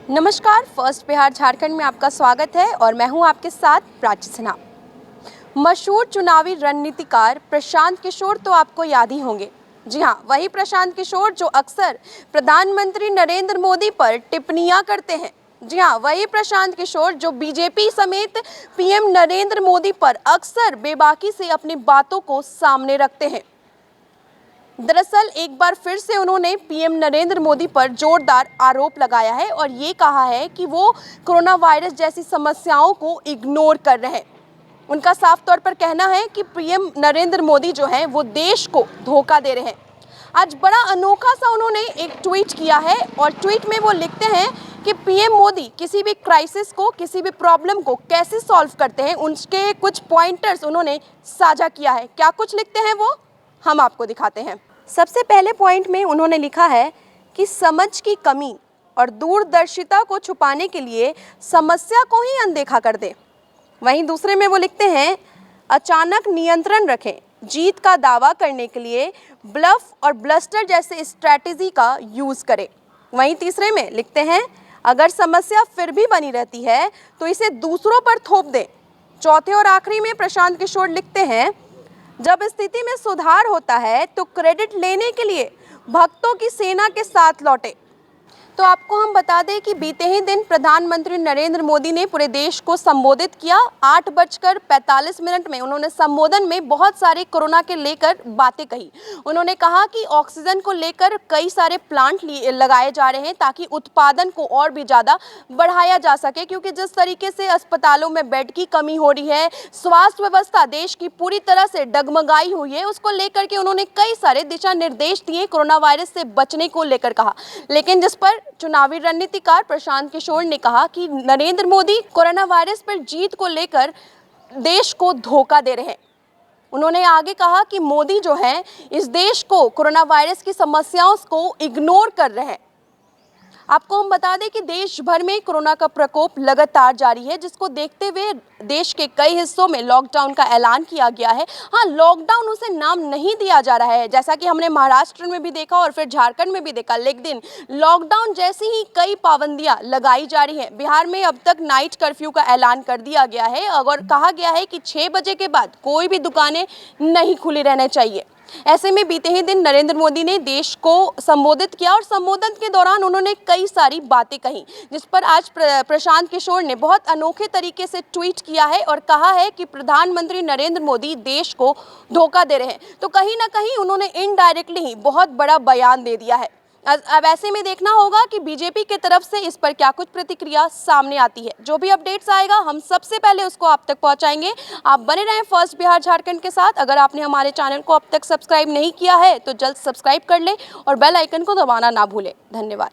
नमस्कार, फर्स्ट बिहार झारखंड में आपका स्वागत है और मैं हूं आपके साथ प्राची सिन्हा। मशहूर चुनावी रणनीतिकार प्रशांत किशोर तो आपको याद ही होंगे। जी हां, वही प्रशांत किशोर जो अक्सर प्रधानमंत्री नरेंद्र मोदी पर टिप्पणियां करते हैं। जी हां, वही प्रशांत किशोर जो बीजेपी समेत पीएम नरेंद्र मोदी पर अक्सर बेबाकी से अपनी बातों को सामने रखते हैं। दरअसल एक बार फिर से उन्होंने पीएम नरेंद्र मोदी पर जोरदार आरोप लगाया है और ये कहा है कि वो कोरोना वायरस जैसी समस्याओं को इग्नोर कर रहे हैं। उनका साफ तौर पर कहना है कि पीएम नरेंद्र मोदी जो हैं वो देश को धोखा दे रहे हैं। आज बड़ा अनोखा सा उन्होंने एक ट्वीट किया है और ट्वीट में वो लिखते हैं कि पीएम मोदी किसी भी क्राइसिस को, किसी भी प्रॉब्लम को कैसे सॉल्व करते हैं, उनके कुछ पॉइंटर्स उन्होंने साझा किया है। क्या कुछ लिखते हैं वो हम आपको दिखाते हैं। सबसे पहले पॉइंट में उन्होंने लिखा है कि समझ की कमी और दूरदर्शिता को छुपाने के लिए समस्या को ही अनदेखा कर दे। वहीं दूसरे में वो लिखते हैं अचानक नियंत्रण रखें, जीत का दावा करने के लिए ब्लफ और ब्लस्टर जैसे स्ट्रैटेजी का यूज़ करें। वहीं तीसरे में लिखते हैं अगर समस्या फिर भी बनी रहती है तो इसे दूसरों पर थोप दें। चौथे और आखिरी में प्रशांत किशोर लिखते हैं जब स्थिति में सुधार होता है तो क्रेडिट लेने के लिए भक्तों की सेना के साथ लौटे। तो आपको हम बता दें कि बीते ही दिन प्रधानमंत्री नरेंद्र मोदी ने पूरे देश को संबोधित किया। 8:45 में उन्होंने संबोधन में बहुत सारे कोरोना के लेकर बातें कही। उन्होंने कहा कि ऑक्सीजन को लेकर कई सारे प्लांट लगाए जा रहे हैं ताकि उत्पादन को और भी ज़्यादा बढ़ाया जा सके, क्योंकि जिस तरीके से अस्पतालों में बेड की कमी हो रही है, स्वास्थ्य व्यवस्था देश की पूरी तरह से डगमगाई हुई है, उसको लेकर के उन्होंने कई सारे दिशा निर्देश दिए, कोरोना वायरस से बचने को लेकर कहा। लेकिन जिस पर चुनावी रणनीतिकार प्रशांत किशोर ने कहा कि नरेंद्र मोदी कोरोना वायरस पर जीत को लेकर देश को धोखा दे रहे हैं। उन्होंने आगे कहा कि मोदी जो हैं इस देश को कोरोना वायरस की समस्याओं को इग्नोर कर रहे हैं। आपको हम बता दें कि देश भर में कोरोना का प्रकोप लगातार जारी है, जिसको देखते हुए देश के कई हिस्सों में लॉकडाउन का ऐलान किया गया है। हाँ, लॉकडाउन उसे नाम नहीं दिया जा रहा है, जैसा कि हमने महाराष्ट्र में भी देखा और फिर झारखंड में भी देखा, लेकिन लॉकडाउन जैसी ही कई पाबंदियां लगाई जा रही हैं। बिहार में अब तक नाइट कर्फ्यू का ऐलान कर दिया गया है और कहा गया है कि 6 बजे के बाद कोई भी दुकानें नहीं खुली रहनी चाहिए। ऐसे में बीते ही दिन नरेंद्र मोदी ने देश को संबोधित किया और संबोधन के दौरान उन्होंने कई सारी बातें कही, जिस पर आज प्रशांत किशोर ने बहुत अनोखे तरीके से ट्वीट किया है और कहा है कि प्रधानमंत्री नरेंद्र मोदी देश को धोखा दे रहे हैं। तो कहीं ना कहीं उन्होंने इनडायरेक्टली ही बहुत बड़ा बयान दे दिया है। अब ऐसे में देखना होगा कि बीजेपी की तरफ से इस पर क्या कुछ प्रतिक्रिया सामने आती है। जो भी अपडेट्स आएगा हम सबसे पहले उसको आप तक पहुंचाएंगे। आप बने रहें फर्स्ट बिहार झारखंड के साथ। अगर आपने हमारे चैनल को अब तक सब्सक्राइब नहीं किया है तो जल्द सब्सक्राइब कर लें और बेल आइकन को दबाना ना भूलें। धन्यवाद।